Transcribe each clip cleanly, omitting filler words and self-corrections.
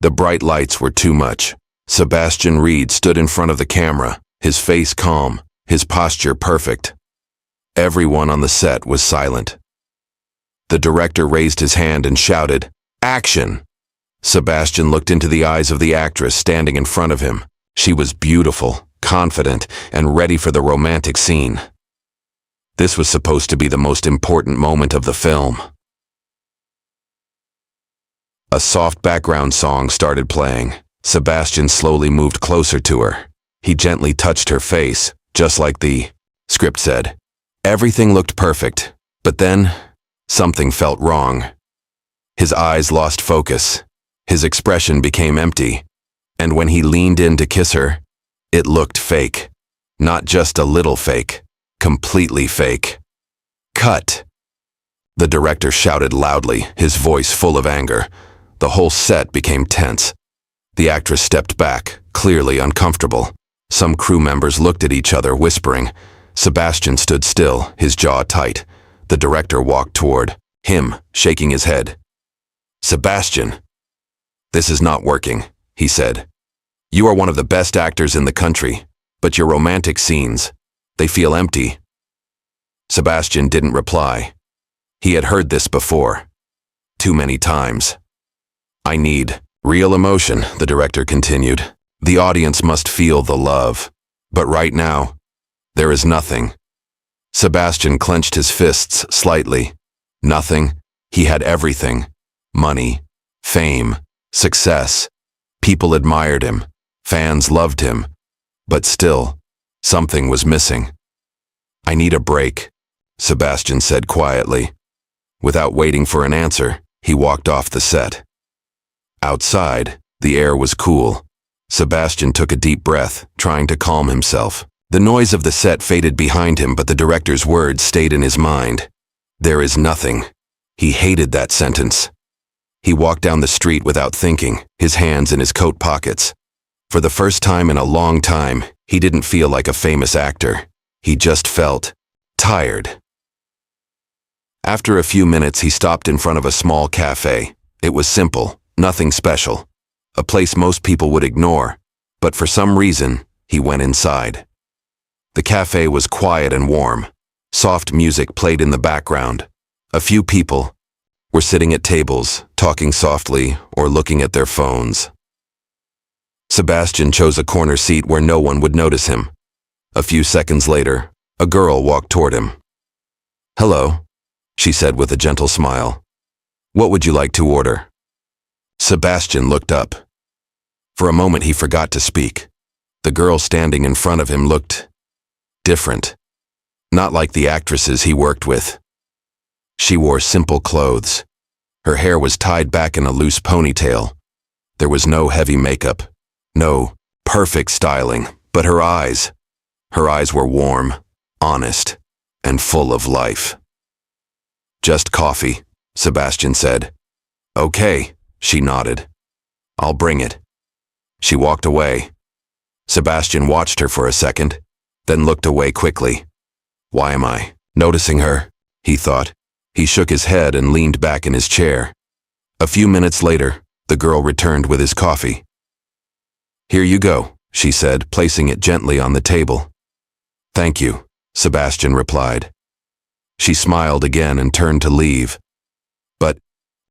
The bright lights were too much. Sebastian Reed stood in front of the camera, his face calm, his posture perfect. Everyone on the set was silent. The director raised his hand and shouted, "Action!" Sebastian looked into the eyes of the actress standing in front of him. She was beautiful, confident, and ready for the romantic scene. This was supposed to be the most important moment of the film. A soft background song started playing. Sebastian slowly moved closer to her. He gently touched her face, just like the script said. Everything looked perfect, but then something felt wrong. His eyes lost focus. His expression became empty, and when he leaned in to kiss her, it looked fake. Not just a little fake, completely fake. Cut! The director shouted loudly, his voice full of anger. The whole set became tense. The actress stepped back, clearly uncomfortable. Some crew members looked at each other, whispering. Sebastian stood still, his jaw tight. The director walked toward him, shaking his head. "Sebastian, this is not working," he said. "You are one of the best actors in the country, but your romantic scenes, they feel empty." Sebastian didn't reply. He had heard this before. Too many times. "I need real emotion," the director continued. "The audience must feel the love. But right now, there is nothing." Sebastian clenched his fists slightly. Nothing. He had everything. Money, fame, success. People admired him. Fans loved him. But still, something was missing. "I need a break," Sebastian said quietly. Without waiting for an answer, he walked off the set. Outside, the air was cool. Sebastian took a deep breath, trying to calm himself. The noise of the set faded behind him, but the director's words stayed in his mind. There is nothing. He hated that sentence. He walked down the street without thinking, his hands in his coat pockets. For the first time in a long time, he didn't feel like a famous actor. He just felt tired. After a few minutes, he stopped in front of a small cafe. It was simple, nothing special. A place most people would ignore, but for some reason, he went inside. The cafe was quiet and warm. Soft music played in the background. A few people were sitting at tables, talking softly or looking at their phones. Sebastian chose a corner seat where no one would notice him. A few seconds later, a girl walked toward him. "Hello," she said with a gentle smile. "What would you like to order?" Sebastian looked up. For a moment he forgot to speak. The girl standing in front of him looked different. Not like the actresses he worked with. She wore simple clothes. Her hair was tied back in a loose ponytail. There was no heavy makeup, no perfect styling, but her eyes were warm, honest, and full of life. "Just coffee," Sebastian said. "Okay," she nodded. "I'll bring it." She walked away. Sebastian watched her for a second, then looked away quickly. Why am I noticing her? He thought. He shook his head and leaned back in his chair. A few minutes later, the girl returned with his coffee. "Here you go," she said, placing it gently on the table. "Thank you," Sebastian replied. She smiled again and turned to leave. But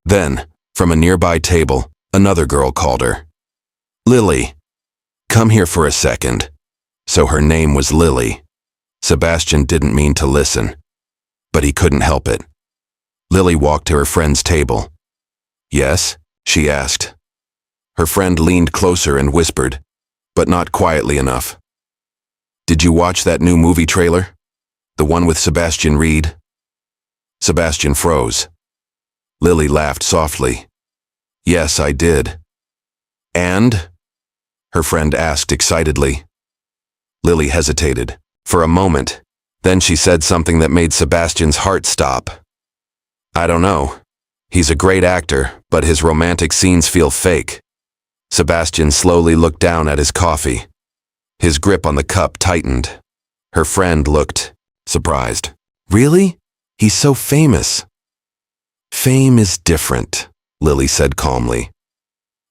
then, from a nearby table, another girl called her. "Lily, come here for a second." So her name was Lily. Sebastian didn't mean to listen, but he couldn't help it. Lily walked to her friend's table. "Yes?" she asked. Her friend leaned closer and whispered, but not quietly enough. "Did you watch that new movie trailer? The one with Sebastian Reed?" Sebastian froze. Lily laughed softly. "Yes, I did." "And?" her friend asked excitedly. Lily hesitated for a moment. Then she said something that made Sebastian's heart stop. "I don't know. He's a great actor, but his romantic scenes feel fake." Sebastian slowly looked down at his coffee. His grip on the cup tightened. Her friend looked surprised. "Really? He's so famous." "Fame is different," Lily said calmly.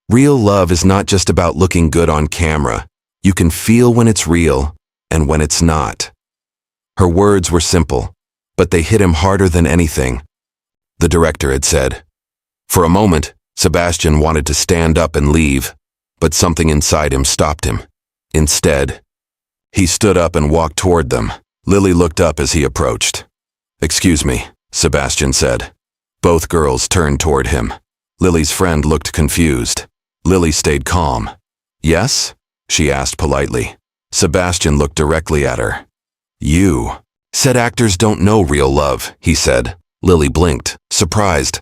Real love is not just about looking good on camera. You can feel when it's real and when it's not. Her words were simple, but they hit him harder than anything, the director had said. For a moment, Sebastian wanted to stand up and leave, but something inside him stopped him. Instead, he stood up and walked toward them. Lily looked up as he approached. "Excuse me," Sebastian said. Both girls turned toward him. Lily's friend looked confused. Lily stayed calm. "Yes?" she asked politely. Sebastian looked directly at her. "You said actors don't know real love," he said. Lily blinked, surprised.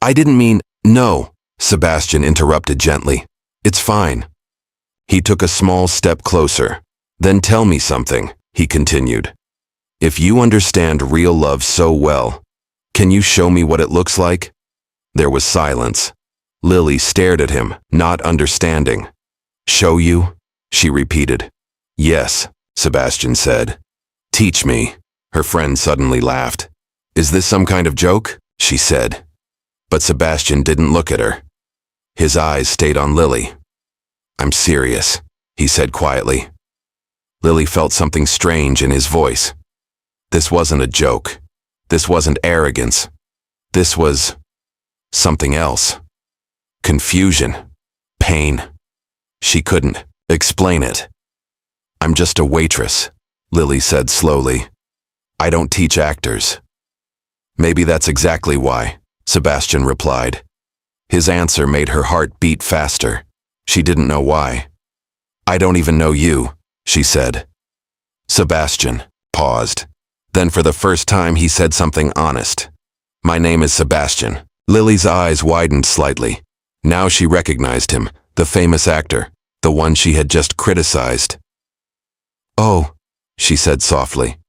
I didn't mean, no," Sebastian interrupted gently. "It's fine." He took a small step closer. "Then tell me something," he continued. "If you understand real love so well, can you show me what it looks like?" There was silence. Lily stared at him, not understanding. "Show you?" she repeated. "Yes," Sebastian said. "Teach me." Her friend suddenly laughed. "Is this some kind of joke?" she said. But Sebastian didn't look at her. His eyes stayed on Lily. "I'm serious," he said quietly. Lily felt something strange in his voice. This wasn't a joke. This wasn't arrogance. This was something else. Confusion. Pain. She couldn't explain it. "I'm just a waitress," Lily said slowly. "I don't teach actors." "Maybe that's exactly why," Sebastian replied. His answer made her heart beat faster. She didn't know why. "I don't even know you," she said. Sebastian paused. Then for the first time he said something honest. "My name is Sebastian." Lily's eyes widened slightly. Now she recognized him, the famous actor, the one she had just criticized. "Oh," she said softly.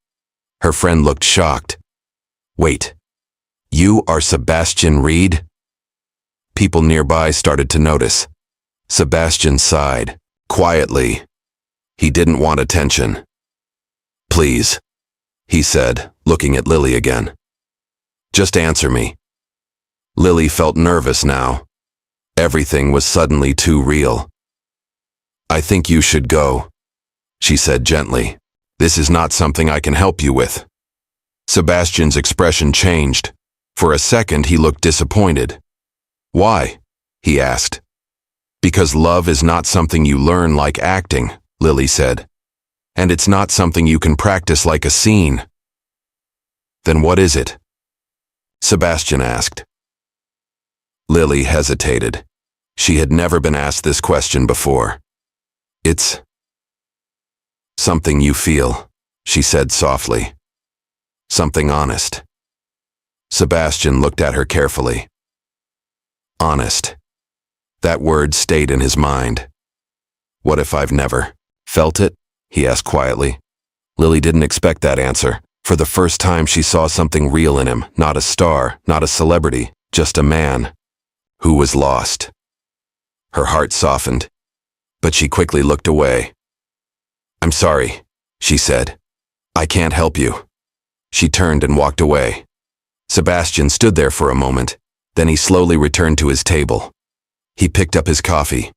Her friend looked shocked. "Wait. You are Sebastian Reed?" People nearby started to notice. Sebastian sighed, quietly. He didn't want attention. "Please," he said, looking at Lily again. "Just answer me." Lily felt nervous now. Everything was suddenly too real. "I think you should go," she said gently. "This is not something I can help you with." Sebastian's expression changed. For a second he looked disappointed. "Why?" he asked. "Because love is not something you learn like acting," Lily said. "And it's not something you can practice like a scene." "Then what is it?" Sebastian asked. Lily hesitated. She had never been asked this question before. "It's something you feel," she said softly. "Something honest." Sebastian looked at her carefully. Honest. That word stayed in his mind. "What if I've never felt it?" he asked quietly. Lily didn't expect that answer. For the first time she saw something real in him, not a star, not a celebrity, just a man who was lost. Her heart softened, but she quickly looked away. "I'm sorry," she said. "I can't help you." She turned and walked away. Sebastian stood there for a moment, then he slowly returned to his table. He picked up his coffee,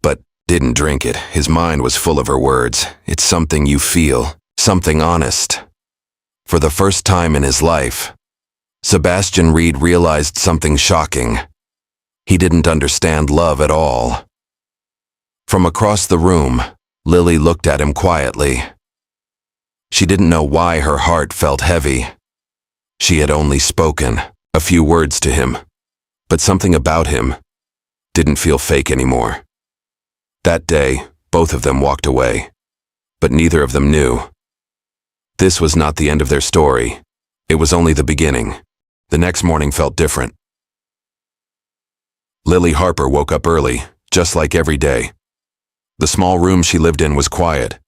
but didn't drink it. His mind was full of her words. "It's something you feel, something honest." For the first time in his life, Sebastian Reed realized something shocking. He didn't understand love at all. From across the room, Lily looked at him quietly. She didn't know why her heart felt heavy. She had only spoken a few words to him, but something about him didn't feel fake anymore. That day, both of them walked away, but neither of them knew. This was not the end of their story. It was only the beginning. The next morning felt different. Lily Harper woke up early, just like every day. The small room she lived in was quiet.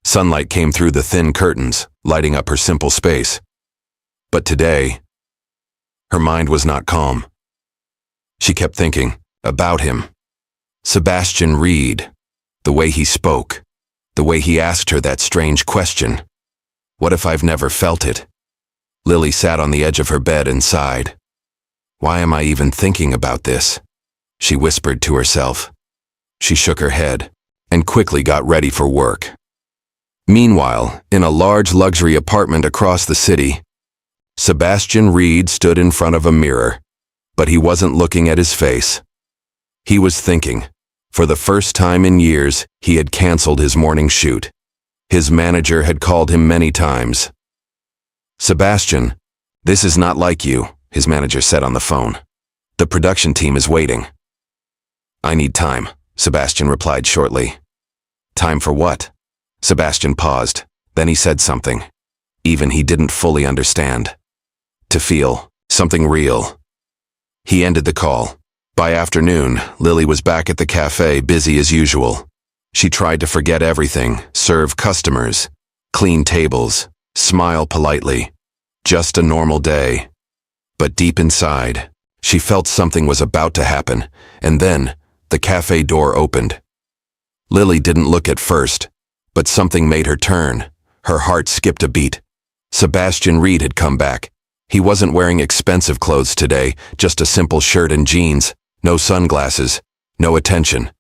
Sunlight came through the thin curtains, lighting up her simple space. But today, her mind was not calm. She kept thinking about him. Sebastian Reed, the way he spoke, the way he asked her that strange question. What if I've never felt it? Lily sat on the edge of her bed and sighed. Why am I even thinking about this? she whispered to herself. She shook her head and quickly got ready for work. Meanwhile, in a large luxury apartment across the city, Sebastian Reed stood in front of a mirror, but he wasn't looking at his face. He was thinking. For the first time in years, he had canceled his morning shoot. His manager had called him many times. "Sebastian, this is not like you," his manager said on the phone. "The production team is waiting." "I need time," Sebastian replied shortly. "Time for what?" Sebastian paused. Then he said something. Even he didn't fully understand. "To feel something real." He ended the call. By afternoon, Lily was back at the cafe, busy as usual. She tried to forget everything, serve customers, clean tables, smile politely. Just a normal day. But deep inside, she felt something was about to happen, and then the cafe door opened. Lily didn't look at first, but something made her turn. Her heart skipped a beat. Sebastian Reed had come back. He wasn't wearing expensive clothes today, just a simple shirt and jeans, no sunglasses, no attention.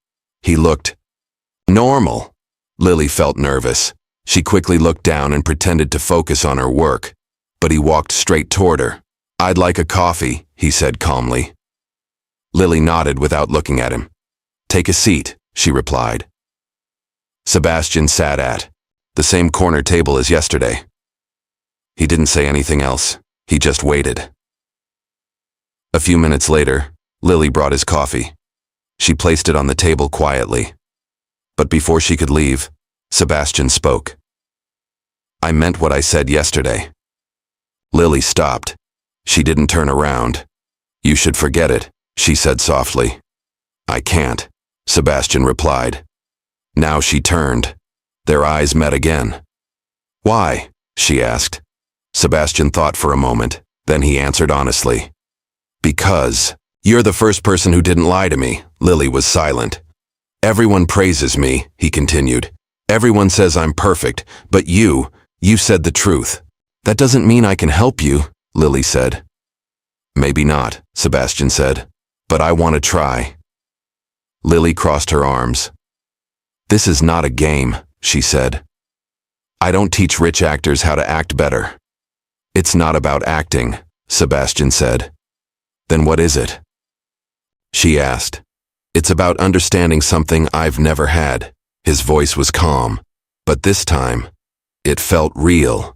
He looked normal. Lily felt nervous. She quickly looked down and pretended to focus on her work, but he walked straight toward her. "I'd like a coffee," he said calmly. Lily nodded without looking at him. "Take a seat," she replied. Sebastian sat at the same corner table as yesterday. He didn't say anything else. He just waited. A few minutes later, Lily brought his coffee. She placed it on the table quietly. But before she could leave, Sebastian spoke. "I meant what I said yesterday." Lily stopped. She didn't turn around. "You should forget it," she said softly. "I can't," Sebastian replied. Now she turned. Their eyes met again. "Why?" she asked. Sebastian thought for a moment, then he answered honestly. "Because you're the first person who didn't lie to me." Lily was silent. "Everyone praises me," he continued. "Everyone says I'm perfect, but you said the truth." "That doesn't mean I can help you," Lily said. "Maybe not," Sebastian said, "but I want to try." Lily crossed her arms. "This is not a game," she said. "I don't teach rich actors how to act better." "It's not about acting," Sebastian said. "Then what is it?" she asked. "It's about understanding something I've never had." His voice was calm, but this time, it felt real.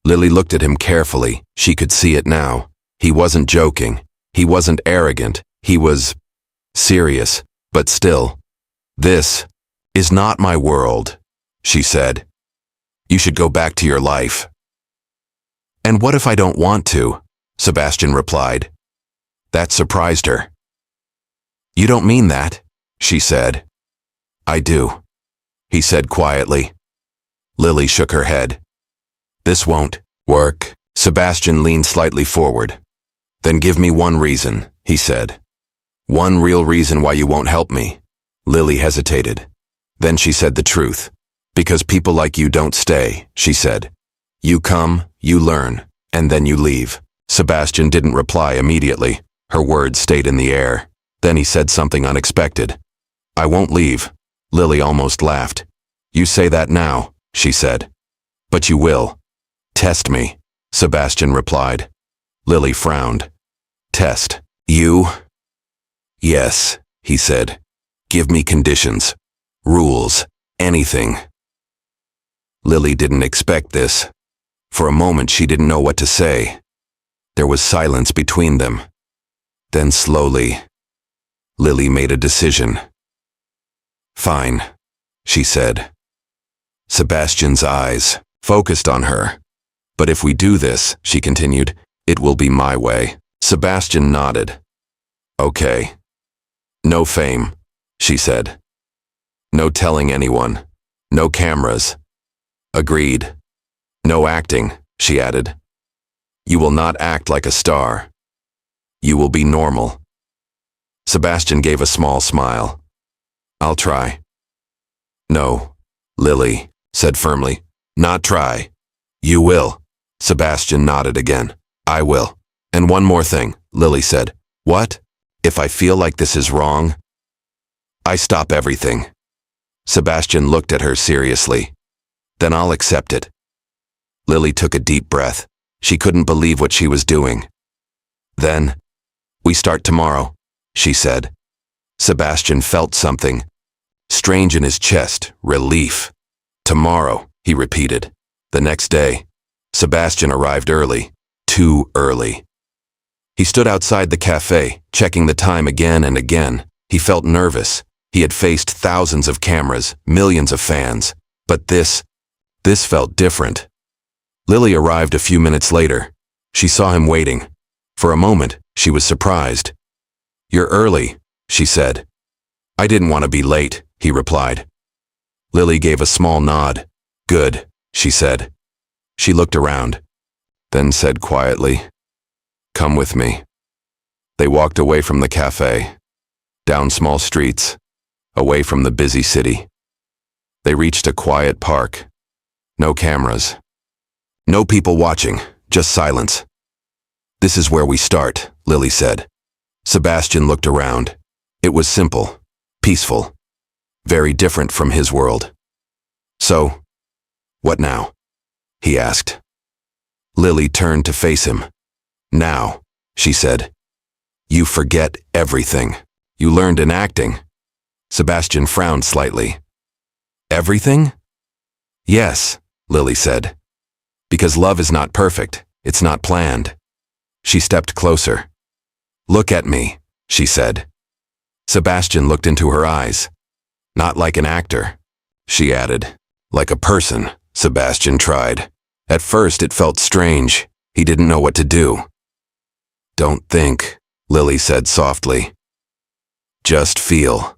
Lily looked at him carefully. She could see it now. He wasn't joking. He wasn't arrogant. He was serious, but still. "This is not my world," she said. "You should go back to your life." "And what if I don't want to?" Sebastian replied. That surprised her. "You don't mean that," she said. "I do," he said quietly. Lily shook her head. "This won't work." Sebastian leaned slightly forward. "Then give me one reason," he said. "One real reason why you won't help me." Lily hesitated. Then she said the truth. "Because people like you don't stay," she said. "You come, you learn, and then you leave." Sebastian didn't reply immediately. Her words stayed in the air. Then he said something unexpected. "I won't leave." Lily almost laughed. "You say that now," she said. "But you will." "Test me," Sebastian replied. Lily frowned. "Test you?" "Yes," he said. "Give me conditions, rules, anything." Lily didn't expect this. For a moment she didn't know what to say. There was silence between them. Then slowly, Lily made a decision. "Fine," she said. Sebastian's eyes focused on her. "But if we do this," she continued, "it will be my way." Sebastian nodded. "Okay." "No fame," she said. "No telling anyone. No cameras." "Agreed." "No acting," she added. "You will not act like a star. You will be normal." Sebastian gave a small smile. "I'll try." "No," Lily said firmly. "Not try. You will." Sebastian nodded again. "I will. And one more thing," Lily said. "What?" If I feel like this is wrong, I stop everything. Sebastian looked at her seriously. Then I'll accept it. Lily took a deep breath. She couldn't believe what she was doing. Then, we start tomorrow, she said. Sebastian felt something strange in his chest, relief. Tomorrow, he repeated. The next day, Sebastian arrived early, too early. He stood outside the cafe, checking the time again and again. He felt nervous. He had faced thousands of cameras, millions of fans. But this felt different. Lily arrived a few minutes later. She saw him waiting. For a moment, she was surprised. "You're early," she said. "I didn't want to be late," he replied. Lily gave a small nod. "Good," she said. She looked around, then said quietly, "Come with me." They walked away from the cafe, down small streets, away from the busy city. They reached a quiet park. No cameras. No people watching, just silence. "This is where we start," Lily said. Sebastian looked around. It was simple, peaceful, very different from his world. "So, what now?" he asked. Lily turned to face him. "Now," she said, "you forget everything you learned in acting." Sebastian frowned slightly. "Everything?" "Yes," Lily said. "Because love is not perfect, it's not planned." She stepped closer. "Look at me," she said. Sebastian looked into her eyes. "Not like an actor," she added. "Like a person," Sebastian tried. At first it felt strange. He didn't know what to do. "Don't think," Lily said softly. "Just feel."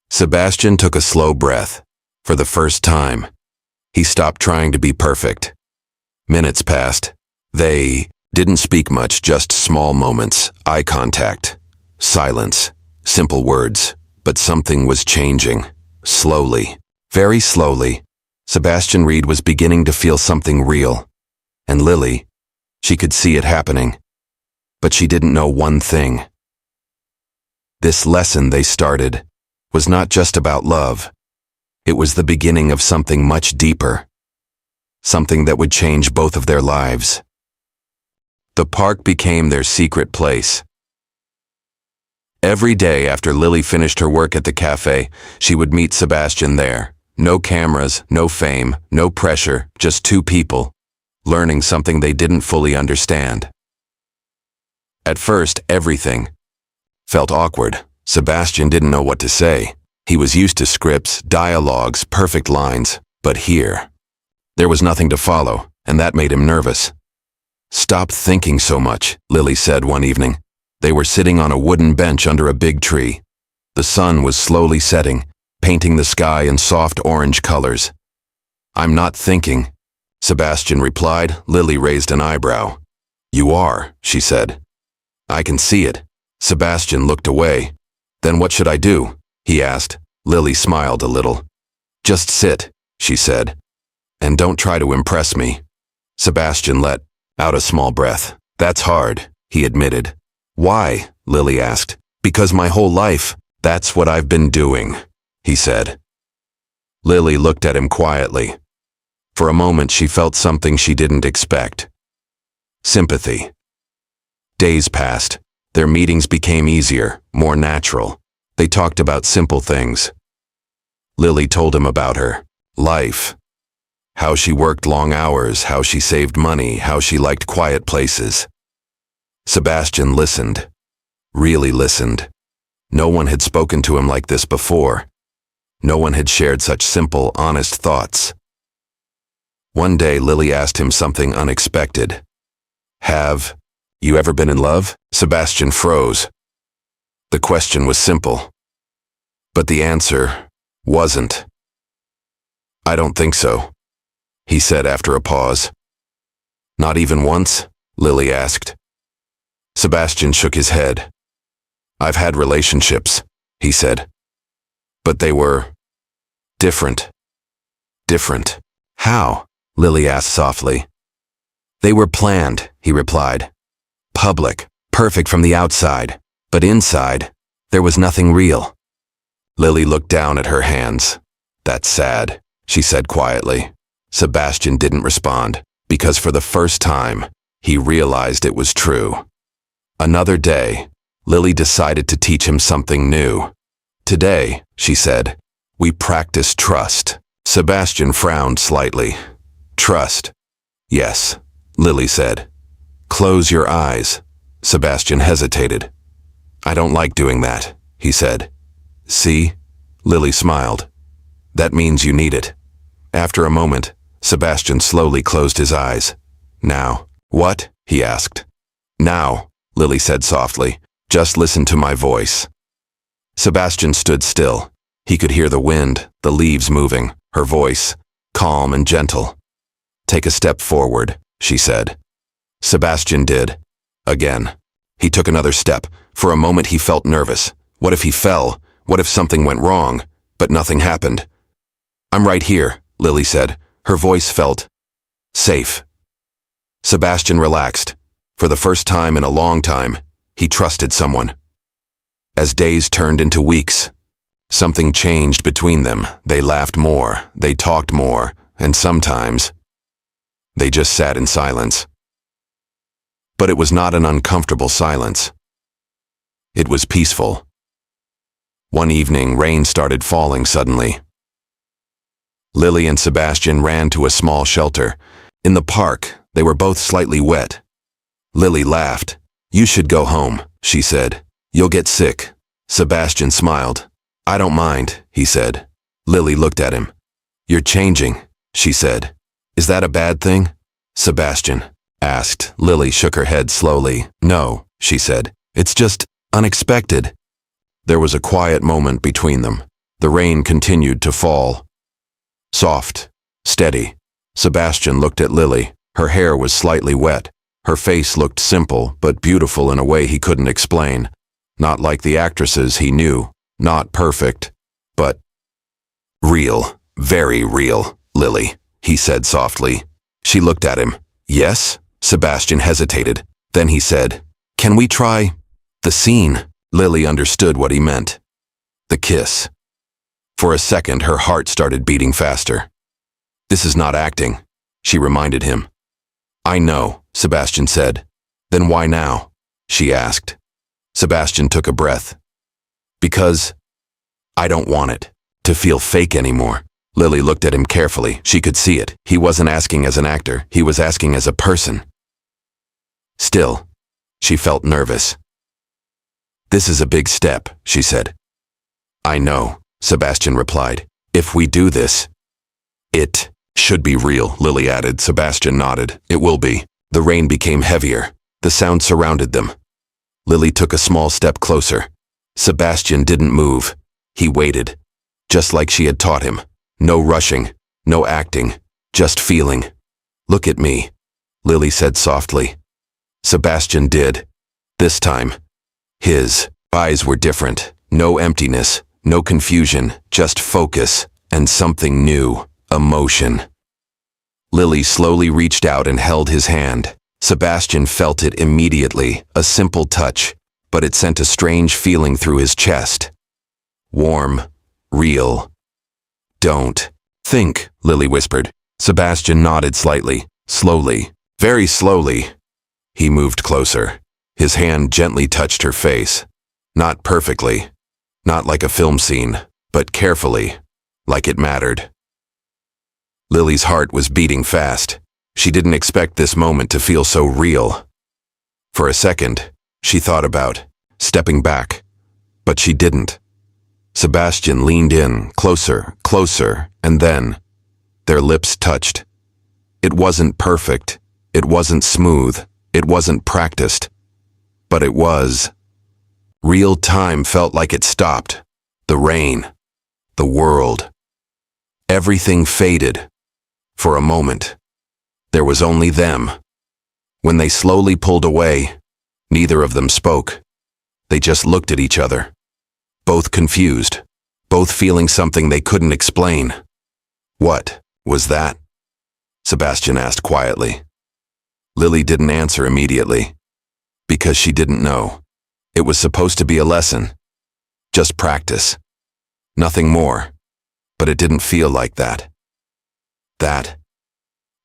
Sebastian took a slow breath. For the first time, he stopped trying to be perfect. Minutes passed. They didn't speak much, just small moments, eye contact, silence, simple words. But something was changing. Slowly, very slowly, Sebastian Reed was beginning to feel something real. And Lily, she could see it happening. But she didn't know one thing. This lesson they started was not just about love. It was the beginning of something much deeper. Something that would change both of their lives. The park became their secret place. Every day after Lily finished her work at the cafe, she would meet Sebastian there. No cameras, no fame, no pressure, just two people, learning something they didn't fully understand. At first, everything felt awkward. Sebastian didn't know what to say. He was used to scripts, dialogues, perfect lines. But here, there was nothing to follow, and that made him nervous. "Stop thinking so much," Lily said one evening. They were sitting on a wooden bench under a big tree. The sun was slowly setting, painting the sky in soft orange colors. "I'm not thinking," Sebastian replied. Lily raised an eyebrow. "You are," she said. "I can see it." Sebastian looked away. "Then what should I do?" he asked. Lily smiled a little. "Just sit," she said. "And don't try to impress me." Sebastian let out a small breath. "That's hard," he admitted. "Why?" Lily asked. "Because my whole life, that's what I've been doing," he said. Lily looked at him quietly. For a moment she felt something she didn't expect. Sympathy. Days passed. Their meetings became easier, more natural. They talked about simple things. Lily told him about her life. How she worked long hours, how she saved money, how she liked quiet places. Sebastian listened. Really listened. No one had spoken to him like this before. No one had shared such simple, honest thoughts. One day Lily asked him something unexpected. "Have you ever been in love?" Sebastian froze. The question was simple. But the answer wasn't. "I don't think so," he said after a pause. "Not even once?" Lily asked. Sebastian shook his head. "I've had relationships," he said. "But they were different." "Different? How?" Lily asked softly. "They were planned," he replied. "Public, perfect from the outside. But inside, there was nothing real. Lily looked down at her hands. "That's sad," she said quietly. Sebastian didn't respond, because for the first time, he realized it was true. Another day, Lily decided to teach him something new. "Today," she said, "we practice trust." Sebastian frowned slightly. "Trust?" "Yes," Lily said. "Close your eyes." Sebastian hesitated. "I don't like doing that," he said. "See?" Lily smiled. "That means you need it." After a moment, Sebastian slowly closed his eyes. "Now." "What?" he asked. "Now," Lily said softly. "Just listen to my voice." Sebastian stood still. He could hear the wind, the leaves moving, her voice, calm and gentle. "Take a step forward," she said. Sebastian did. Again. He took another step. For a moment he felt nervous. What if he fell? What if something went wrong? But nothing happened. "I'm right here," Lily said. Her voice felt safe. Sebastian relaxed. For the first time in a long time, he trusted someone. As days turned into weeks, something changed between them. They laughed more, they talked more, and sometimes they just sat in silence. But it was not an uncomfortable silence. It was peaceful. One evening, rain started falling suddenly. Lily and Sebastian ran to a small shelter. In the park, they were both slightly wet. Lily laughed. "You should go home," she said. "You'll get sick." Sebastian smiled. "I don't mind," he said. Lily looked at him. "You're changing," she said. "Is that a bad thing?" Sebastian asked. Lily shook her head slowly. "No," she said. "It's just unexpected." There was a quiet moment between them. The rain continued to fall. Soft, steady. Sebastian looked at Lily. Her hair was slightly wet. Her face looked simple but beautiful in a way he couldn't explain. Not like the actresses he knew. Not perfect, but real. Very real, Lily, he said softly. She looked at him. "Yes?" Sebastian hesitated. Then he said, "Can we try the scene?" Lily understood what he meant. The kiss. For a second, her heart started beating faster. "This is not acting," she reminded him. "I know," Sebastian said. "Then why now?" she asked. Sebastian took a breath. "Because I don't want it to feel fake anymore." Lily looked at him carefully. She could see it. He wasn't asking as an actor. He was asking as a person. Still, she felt nervous. "This is a big step," she said. "I know," Sebastian replied. "If we do this, it should be real," Lily added. Sebastian nodded. "It will be." The rain became heavier. The sound surrounded them. Lily took a small step closer. Sebastian didn't move. He waited, just like she had taught him. No rushing, no acting, just feeling. "Look at me," Lily said softly. Sebastian did. This time, his eyes were different. No emptiness, no confusion, just focus and something new, emotion. Lily slowly reached out and held his hand. Sebastian felt it immediately, a simple touch, but it sent a strange feeling through his chest. Warm, real. "Don't think," Lily whispered. Sebastian nodded slightly, slowly, very slowly. He moved closer. His hand gently touched her face. Not perfectly, not like a film scene, but carefully, like it mattered. Lily's heart was beating fast. She didn't expect this moment to feel so real. For a second, she thought about stepping back, but she didn't. Sebastian leaned in, closer, closer, and then their lips touched. It wasn't perfect, it wasn't smooth, it wasn't practiced, but it was. Real time felt like it stopped. The rain, the world. Everything faded. For a moment, there was only them. When they slowly pulled away, neither of them spoke. They just looked at each other. Both confused, both feeling something they couldn't explain. "What was that?" Sebastian asked quietly. Lily didn't answer immediately, because she didn't know. It was supposed to be a lesson. Just practice. Nothing more. But it didn't feel like that. That,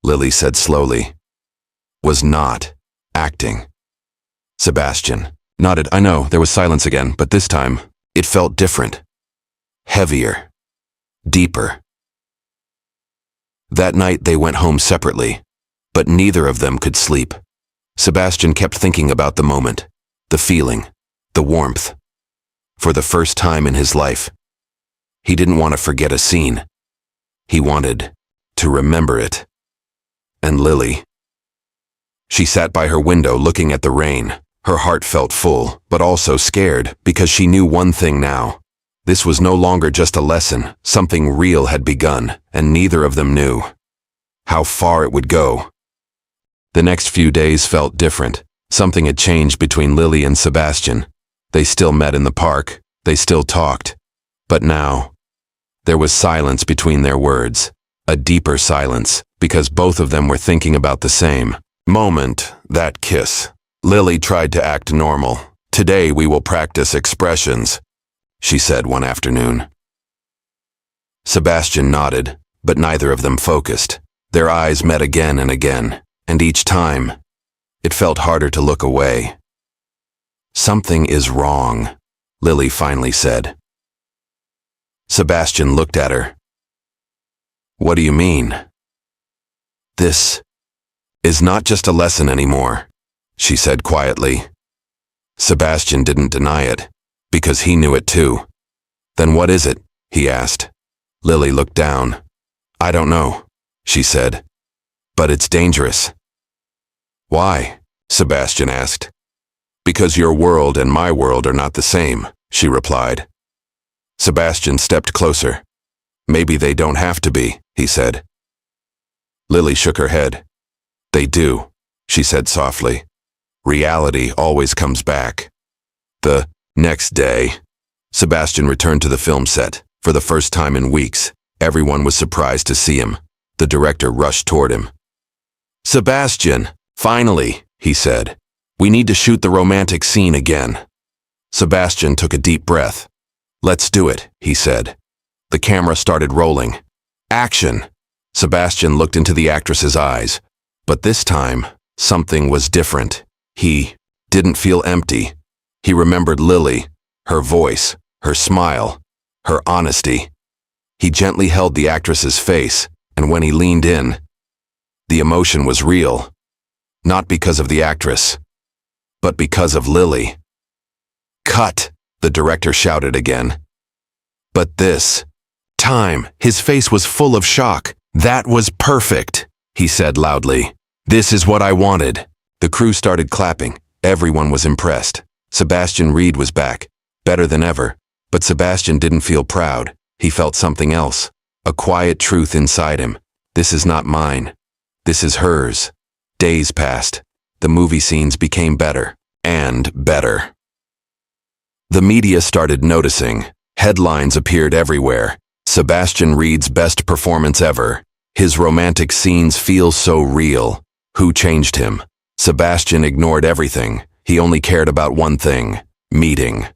Lily said slowly, was not acting. Sebastian nodded. I know, there was silence again, but this time, it felt different. Heavier. Deeper. That night they went home separately, but neither of them could sleep. Sebastian kept thinking about the moment, the feeling, the warmth. For the first time in his life, he didn't want to forget a scene. He wanted to remember it. And Lily. She sat by her window looking at the rain. Her heart felt full, but also scared, because she knew one thing now. This was no longer just a lesson. Something real had begun, and neither of them knew how far it would go. The next few days felt different. Something had changed between Lily and Sebastian. They still met in the park. They still talked. But now, there was silence between their words. A deeper silence, because both of them were thinking about the same moment, that kiss. Lily tried to act normal. Today we will practice expressions, she said one afternoon. Sebastian nodded, but neither of them focused. Their eyes met again and again, and each time, it felt harder to look away. Something is wrong, Lily finally said. Sebastian looked at her. What do you mean? This is not just a lesson anymore, she said quietly. Sebastian didn't deny it, because he knew it too. Then what is it? He asked. Lily looked down. I don't know, she said. But it's dangerous. Why? Sebastian asked. Because your world and my world are not the same, she replied. Sebastian stepped closer. Maybe they don't have to be, he said. Lily shook her head. They do, she said softly. Reality always comes back. The next day, Sebastian returned to the film set. For the first time in weeks, everyone was surprised to see him. The director rushed toward him. Sebastian, finally, he said. We need to shoot the romantic scene again. Sebastian took a deep breath. Let's do it, he said. The camera started rolling. Action! Sebastian looked into the actress's eyes. But this time, something was different. He didn't feel empty. He remembered Lily, her voice, her smile, her honesty. He gently held the actress's face, and when he leaned in, the emotion was real. Not because of the actress, but because of Lily. Cut! The director shouted again. But this time, his face was full of shock. That was perfect, he said loudly. This is what I wanted. The crew started clapping. Everyone was impressed. Sebastian Reed was back, better than ever. But Sebastian didn't feel proud. He felt something else. A quiet truth inside him. This is not mine. This is hers. Days passed. The movie scenes became better and better. The media started noticing. Headlines appeared everywhere. Sebastian Reed's best performance ever. His romantic scenes feel so real. Who changed him? Sebastian ignored everything. He only cared about one thing: meeting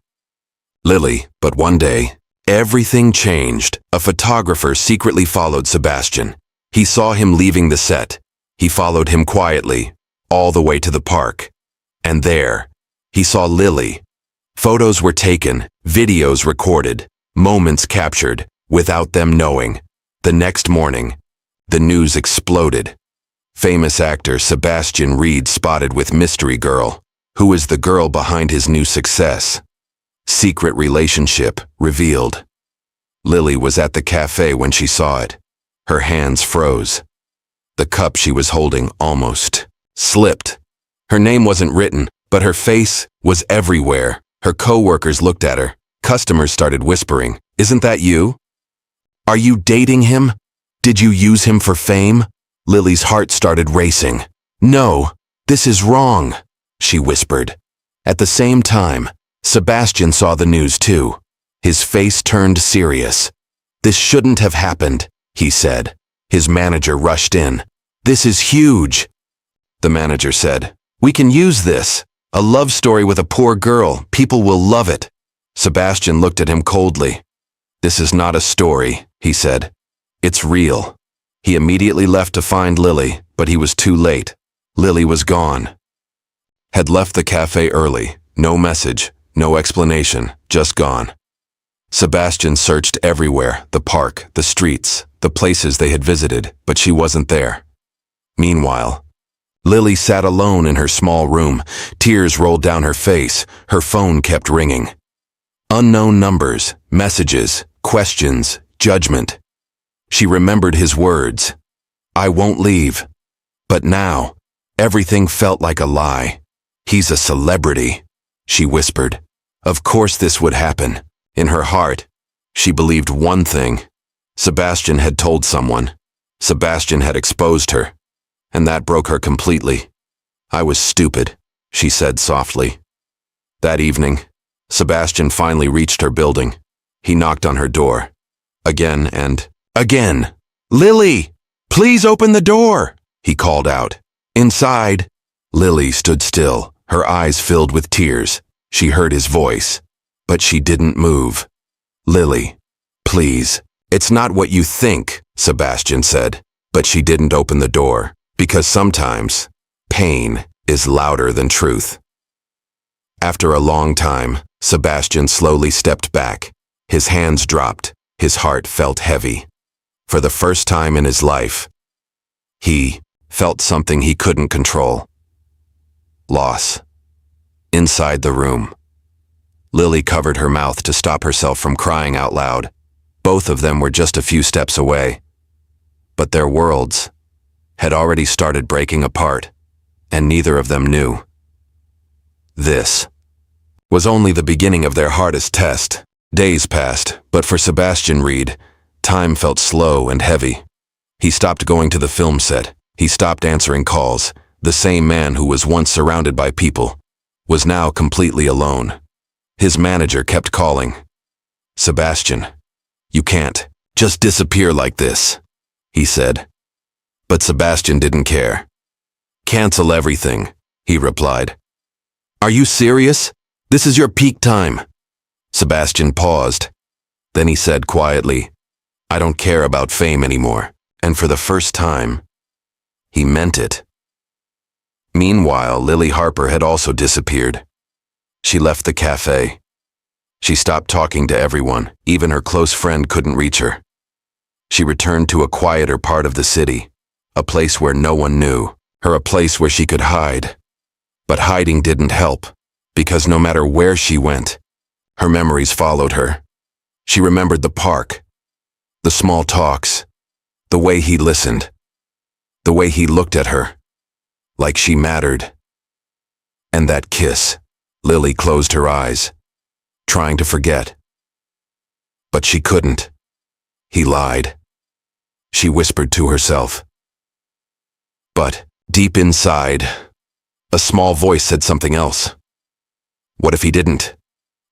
Lily. But one day, everything changed. A photographer secretly followed Sebastian. He saw him leaving the set. He followed him quietly, all the way to the park. And there, he saw Lily. Photos were taken, videos recorded, moments captured, without them knowing. The next morning, the news exploded. Famous actor Sebastian Reed spotted with mystery girl. Who is the girl behind his new success? Secret relationship revealed. Lily was at the cafe when she saw it. Her hands froze. The cup she was holding almost slipped. Her name wasn't written, but her face was everywhere. Her co-workers looked at her. Customers started whispering, "Isn't that you? Are you dating him? Did you use him for fame?" Lily's heart started racing. "No, this is wrong," she whispered. At the same time, Sebastian saw the news too. His face turned serious. "This shouldn't have happened," he said. His manager rushed in. "This is huge." The manager said, "We can use this." A love story with a poor girl. People will love it. Sebastian looked at him coldly. This is not a story, he said. It's real. He immediately left to find Lily, but he was too late. Lily was gone. Had left the cafe early. No message, no explanation, just gone. Sebastian searched everywhere, the park, the streets, the places they had visited, but she wasn't there. Meanwhile, Lily sat alone in her small room. Tears rolled down her face. Her phone kept ringing. Unknown numbers, messages, questions, judgment. She remembered his words. I won't leave. But now, everything felt like a lie. He's a celebrity, she whispered. Of course this would happen. In her heart, she believed one thing. Sebastian had told someone. Sebastian had exposed her. And that broke her completely. I was stupid, she said softly. That evening, Sebastian finally reached her building. He knocked on her door. Again and again. Lily, please open the door, he called out. Inside. Lily stood still, her eyes filled with tears. She heard his voice, but she didn't move. Lily, please. It's not what you think, Sebastian said, but she didn't open the door, because sometimes pain is louder than truth. After a long time, Sebastian slowly stepped back. His hands dropped. His heart felt heavy. For the first time in his life, he felt something he couldn't control. Loss. Inside the room, Lily covered her mouth to stop herself from crying out loud. Both of them were just a few steps away. But their worlds had already started breaking apart, and neither of them knew. This was only the beginning of their hardest test. Days passed, but for Sebastian Reed, time felt slow and heavy. He stopped going to the film set. He stopped answering calls. The same man who was once surrounded by people was now completely alone. His manager kept calling. Sebastian, you can't just disappear like this, he said. But Sebastian didn't care. Cancel everything, he replied. Are you serious? This is your peak time. Sebastian paused. Then he said quietly, I don't care about fame anymore. And for the first time, he meant it. Meanwhile, Lily Harper had also disappeared. She left the cafe. She stopped talking to everyone. Even her close friend couldn't reach her. She returned to a quieter part of the city, a place where no one knew her, a place where she could hide. But hiding didn't help, because no matter where she went, her memories followed her. She remembered the park, the small talks, the way he listened, the way he looked at her, like she mattered. And that kiss. Lily closed her eyes, trying to forget. But she couldn't. He lied. She whispered to herself. But deep inside, a small voice said something else. What if he didn't?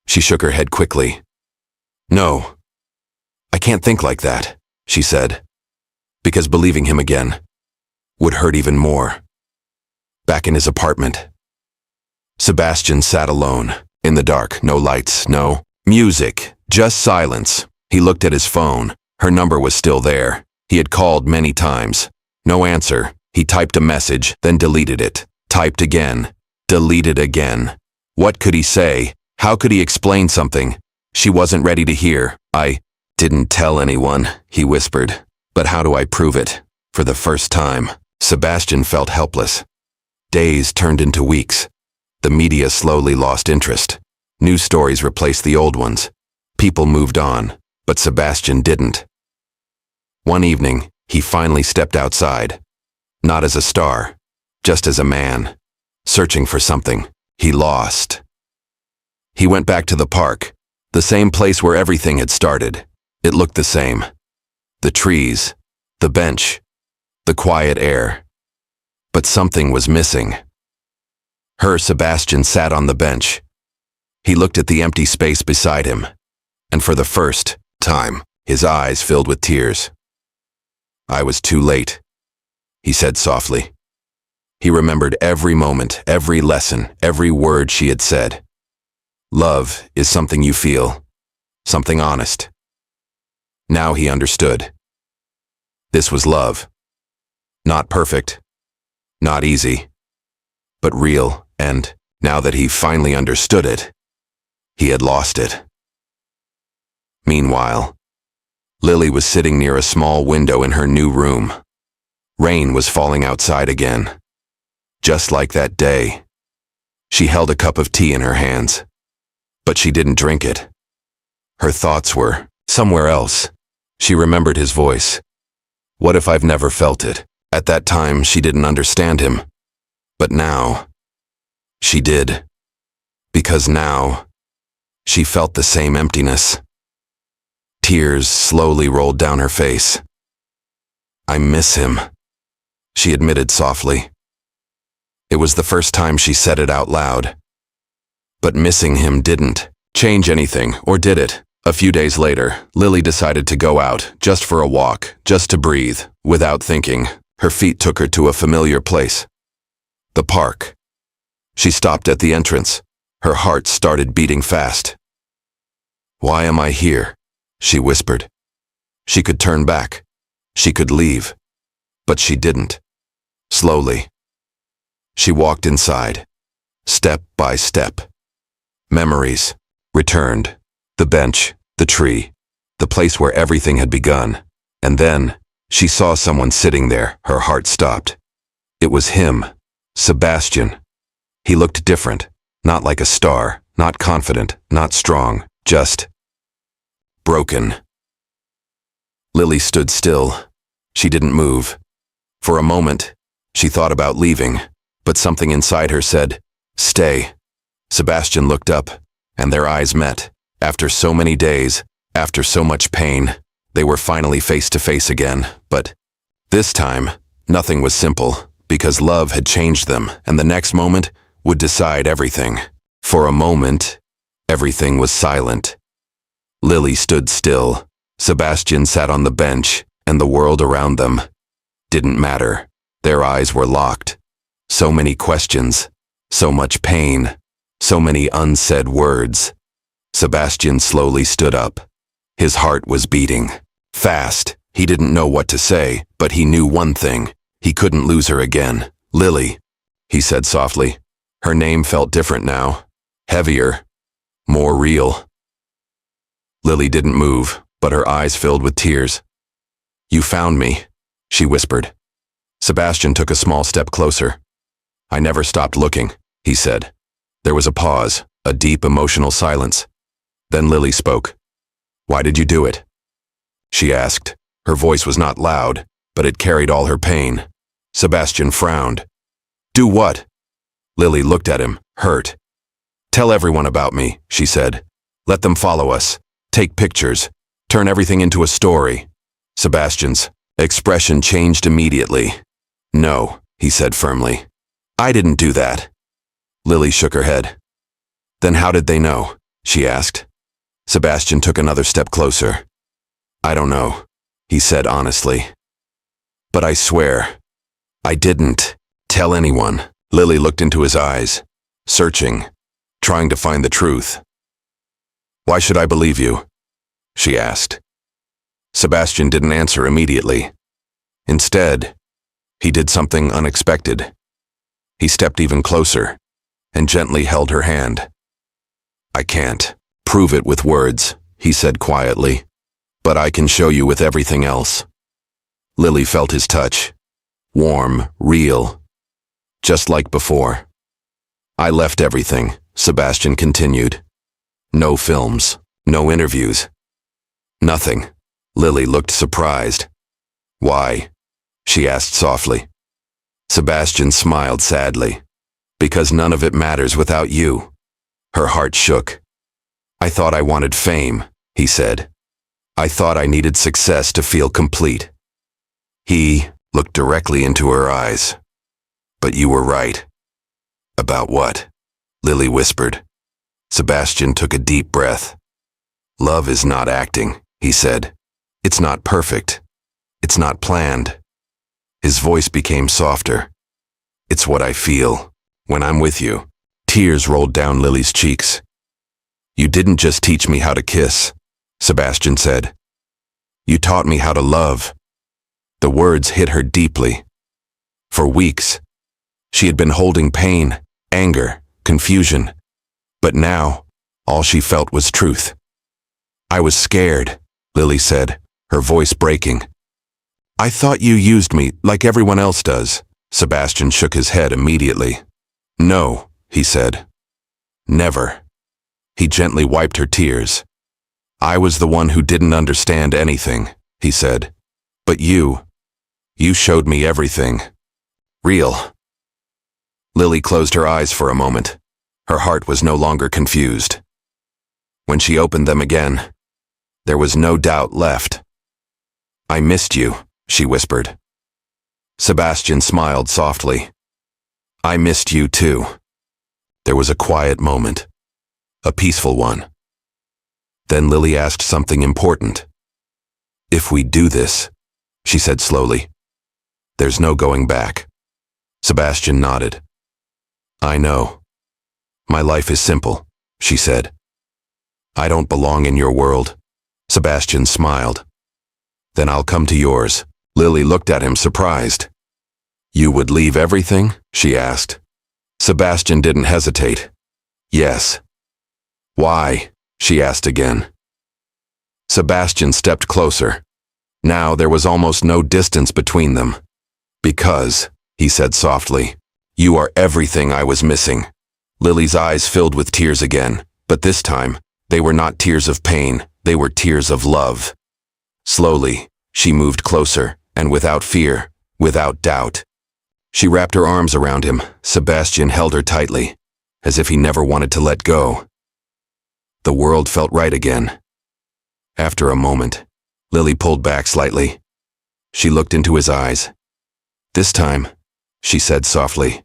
She shook her head quickly. No, I can't think like that, she said, because believing him again would hurt even more. Back in his apartment, Sebastian sat alone, in the dark, no lights, no music, just silence. He looked at his phone. Her number was still there. He had called many times. No answer. He typed a message, then deleted it. Typed again. Deleted again. What could he say? How could he explain something she wasn't ready to hear? I didn't tell anyone, he whispered. But how do I prove it? For the first time, Sebastian felt helpless. Days turned into weeks. The media slowly lost interest. News stories replaced the old ones. People moved on, but Sebastian didn't. One evening, he finally stepped outside. Not as a star, just as a man, searching for something he lost. He went back to the park, the same place where everything had started. It looked the same. The trees, the bench, the quiet air. But something was missing. Sebastian sat on the bench. He looked at the empty space beside him, and for the first time, his eyes filled with tears. I was too late, he said softly. He remembered every moment, every lesson, every word she had said. Love is something you feel, something honest. Now he understood. This was love. Not perfect, not easy, but real, and now that he finally understood it, he had lost it. Meanwhile, Lily was sitting near a small window in her new room. Rain was falling outside again. Just like that day. She held a cup of tea in her hands, but she didn't drink it. Her thoughts were somewhere else. She remembered his voice. What if I've never felt it? At that time, she didn't understand him. But now, she did. Because now, she felt the same emptiness. Tears slowly rolled down her face. I miss him, she admitted softly. It was the first time she said it out loud. But missing him didn't change anything, or did it? A few days later, Lily decided to go out, just for a walk, just to breathe. Without thinking, her feet took her to a familiar place. The park. She stopped at the entrance. Her heart started beating fast. Why am I here? She whispered. She could turn back. She could leave. But she didn't. Slowly. She walked inside, step by step. Memories returned. The bench, the tree, the place where everything had begun. And then, she saw someone sitting there. Her heart stopped. It was him, Sebastian. He looked different, not like a star, not confident, not strong, just broken. Lily stood still. She didn't move. For a moment, she thought about leaving, but something inside her said, "Stay." Sebastian looked up, and their eyes met. After so many days, after so much pain, they were finally face to face again. But this time, nothing was simple, because love had changed them, and the next moment would decide everything. For a moment, everything was silent. Lily stood still. Sebastian sat on the bench, and the world around them didn't matter. Their eyes were locked. So many questions, so much pain, so many unsaid words. Sebastian slowly stood up. His heart was beating fast. He didn't know what to say, but he knew one thing. He couldn't lose her again. Lily, he said softly. Her name felt different now. Heavier. More real. Lily didn't move, but her eyes filled with tears. You found me, she whispered. Sebastian took a small step closer. I never stopped looking, he said. There was a pause, a deep emotional silence. Then Lily spoke. Why did you do it? She asked. Her voice was not loud, but it carried all her pain. Sebastian frowned. Do what? Lily looked at him, hurt. Tell everyone about me, she said. Let them follow us. Take pictures. Turn everything into a story. Sebastian's expression changed immediately. No, he said firmly. I didn't do that. Lily shook her head. Then how did they know? She asked. Sebastian took another step closer. I don't know, he said honestly. But I swear, I didn't tell anyone. Lily looked into his eyes, searching, trying to find the truth. Why should I believe you? She asked. Sebastian didn't answer immediately. Instead, he did something unexpected. He stepped even closer and gently held her hand. I can't prove it with words, he said quietly, but I can show you with everything else. Lily felt his touch. Warm, real, just like before. I left everything, Sebastian continued. No films, no interviews. Nothing. Lily looked surprised. Why? She asked softly. Sebastian smiled sadly. Because none of it matters without you. Her heart shook. I thought I wanted fame, he said. I thought I needed success to feel complete. He looked directly into her eyes. But you were right. About what? Lily whispered. Sebastian took a deep breath. Love is not acting, he said. It's not perfect. It's not planned. His voice became softer. It's what I feel. When I'm with you. Tears rolled down Lily's cheeks. You didn't just teach me how to kiss, Sebastian said. You taught me how to love. The words hit her deeply. For weeks, she had been holding pain, anger, confusion. But now, all she felt was truth. I was scared, Lily said, her voice breaking. I thought you used me like everyone else does. Sebastian shook his head immediately. No, he said. Never. He gently wiped her tears. I was the one who didn't understand anything, he said. But you showed me everything. Real. Lily closed her eyes for a moment. Her heart was no longer confused. When she opened them again, there was no doubt left. I missed you, she whispered. Sebastian smiled softly. I missed you too. There was a quiet moment, a peaceful one. Then Lily asked something important. If we do this, she said slowly, there's no going back. Sebastian nodded. I know. My life is simple, she said. I don't belong in your world. Sebastian smiled. Then I'll come to yours. Lily looked at him surprised. You would leave everything? She asked. Sebastian didn't hesitate. Yes. Why? She asked again. Sebastian stepped closer. Now there was almost no distance between them. Because, he said softly, you are everything I was missing. Lily's eyes filled with tears again, but this time, they were not tears of pain, they were tears of love. Slowly, she moved closer, and without fear, without doubt. She wrapped her arms around him. Sebastian held her tightly, as if he never wanted to let go. The world felt right again. After a moment, Lily pulled back slightly. She looked into his eyes. This time, she said softly,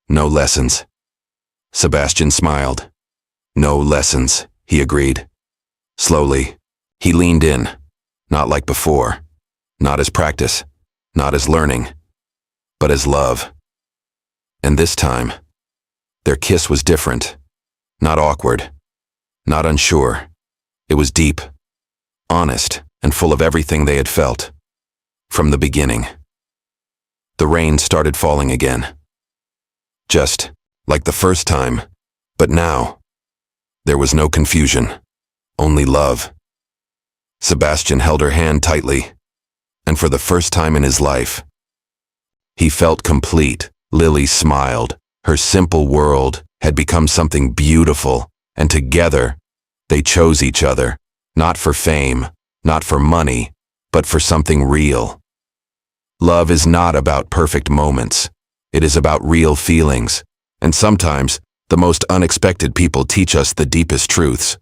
no lessons. Sebastian smiled. No lessons, he agreed. Slowly, he leaned in, not like before, not as practice, not as learning, but as love. And this time, their kiss was different, not awkward, not unsure. It was deep, honest, and full of everything they had felt. From the beginning. The rain started falling again. Just like the first time, but now, there was no confusion, only love. Sebastian held her hand tightly, and for the first time in his life, he felt complete. Lily smiled. Her simple world had become something beautiful, and together, they chose each other, not for fame, not for money, but for something real. Love is not about perfect moments. It is about real feelings, and sometimes, the most unexpected people teach us the deepest truths.